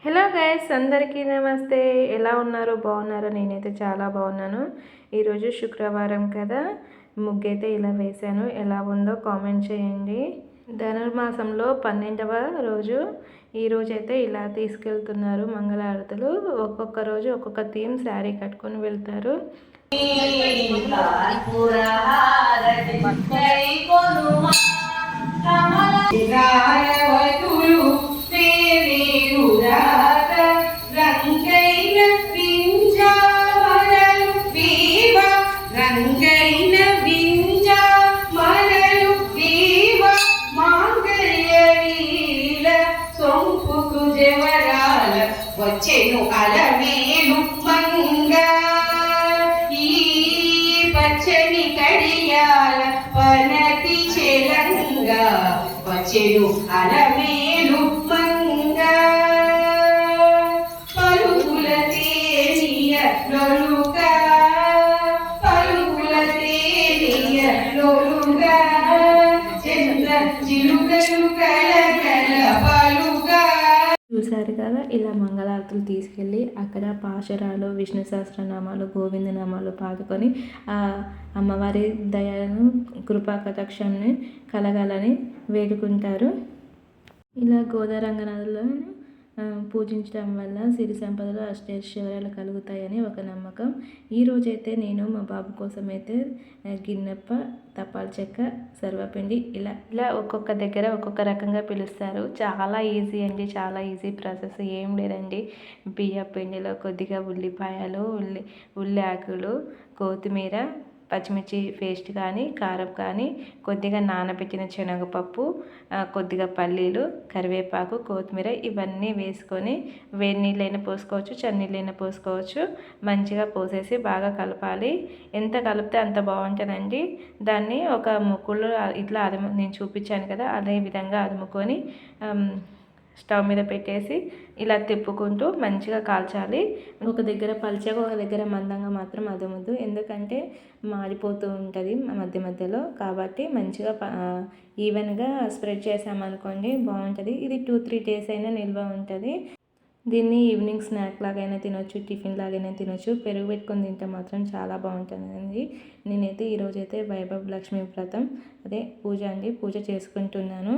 Hello guys, అందరికీ నమస్తే. ఎలా ఉన్నారు? బాగున్నారా? నేనైతే చాలా బాగున్నాను. ఈరోజు శుక్రవారం కదా, ముగ్గైతే ఇలా వేశాను. ఎలా ఉందో కామెంట్ చేయండి. ధనుర్మాసంలో 12వ రోజు ఈరోజైతే ఇలా తీసుకెళ్తున్నారు మంగళహారతులు. ఒక్కొక్క రోజు ఒక్కొక్క థీమ్ శారీ కట్టుకొని వెళ్తారు. వచ్చేను అలమేలు మంగా ఈ పచ్చని కడియాల పనతి చెలంగా వచ్చేను అలమేలు మంగా పలుకుల తేనియ లొలుగా పలుకుల తేనియ లొలుగా చంద్ర చిలుకలు కలకల పలుగా. చూసారు కదా, ఇలా మంగళారతులు తీసుకెళ్ళి అక్కడ పాశురాలు, విష్ణు సహస్రనామాలు, గోవిందనామాలు పాడుకొని ఆ అమ్మవారి దయను, కృపా కటాక్షాన్ని కలగాలని వేడుకుంటారు. ఇలా గోదారంగనాథులను పూజించడం వల్ల సిరి సంపదలు, అష్టైశ్వర్యాలు కలుగుతాయని ఒక నమ్మకం. ఈరోజైతే నేను మా బాబు కోసం అయితే గిన్నెప్ప, తపాల చెక్క, సర్వపిండి ఇలా ఒక్కొక్క దగ్గర ఒక్కొక్క రకంగా పిలుస్తారు. చాలా ఈజీ అండి, చాలా ఈజీ ప్రాసెస్. ఏం లేదండి, బియ్య పిండిలో కొద్దిగా ఉల్లిపాయలు, ఉల్లి ఆకులు, కొత్తిమీర, పచ్చిమిర్చి పేస్ట్ కానీ, కారం కానీ, కొద్దిగా నానబెట్టిన శనగపప్పు, కొద్దిగా పల్లీలు, కరివేపాకు, కొత్తిమీర ఇవన్నీ వేసుకొని వేడి నీళ్ళైనా పోసుకోవచ్చు, చన్నీళ్ళైనా పోసుకోవచ్చు. మంచిగా పోసేసి బాగా కలపాలి. ఎంత కలిపితే అంత బాగుంటుందండి. దాన్ని ఒక ముక్కులో ఇట్లా నేను చూపించాను కదా, అదే విధంగా అదుముకొని స్టవ్ మీద పెట్టేసి ఇలా తిప్పుకుంటూ మంచిగా కాల్చాలి. ఒక దగ్గర పల్చగా, ఒక దగ్గర మందంగా మాత్రం అదమద్దు, ఎందుకంటే మాడిపోతూ ఉంటుంది మధ్య మధ్యలో. కాబట్టి మంచిగా ఈవెన్గా స్ప్రెడ్ చేసామనుకోండి బాగుంటుంది. ఇది 2-3 days అయినా నిల్వ ఉంటుంది. దీన్ని ఈవినింగ్ స్నాక్ లాగైనా తినొచ్చు, టిఫిన్ లాగైనా తినొచ్చు. పెరుగు పెట్టుకొని తింటే మాత్రం చాలా బాగుంటుందండి. నేనైతే ఈరోజైతే వైభవ లక్ష్మీ వ్రతం, అదే పూజ అండి, పూజ చేసుకుంటున్నాను.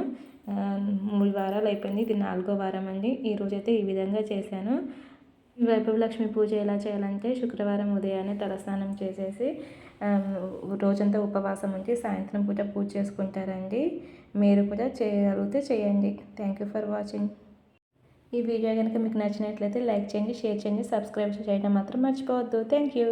3 వారాలు అయిపోయింది, ఇది 4వ వారం అండి. ఈరోజైతే ఈ విధంగా చేశాను. వైభవ లక్ష్మి పూజ ఎలా చేయాలంటే, శుక్రవారం ఉదయాన్నే తలస్నానం చేసేసి రోజంతా ఉపవాసం ఉంచి సాయంత్రం పూట పూజ చేసుకుంటారండి. మీరు కూడా చేయగలిగితే చేయండి. Thank you for watching. ఈ వీడియో కనుక మీకు నచ్చినట్లయితే లైక్ చేయండి, షేర్ చేయండి, సబ్స్క్రైబ్ చేయడం మాత్రం మర్చిపోవద్దు. Thank you.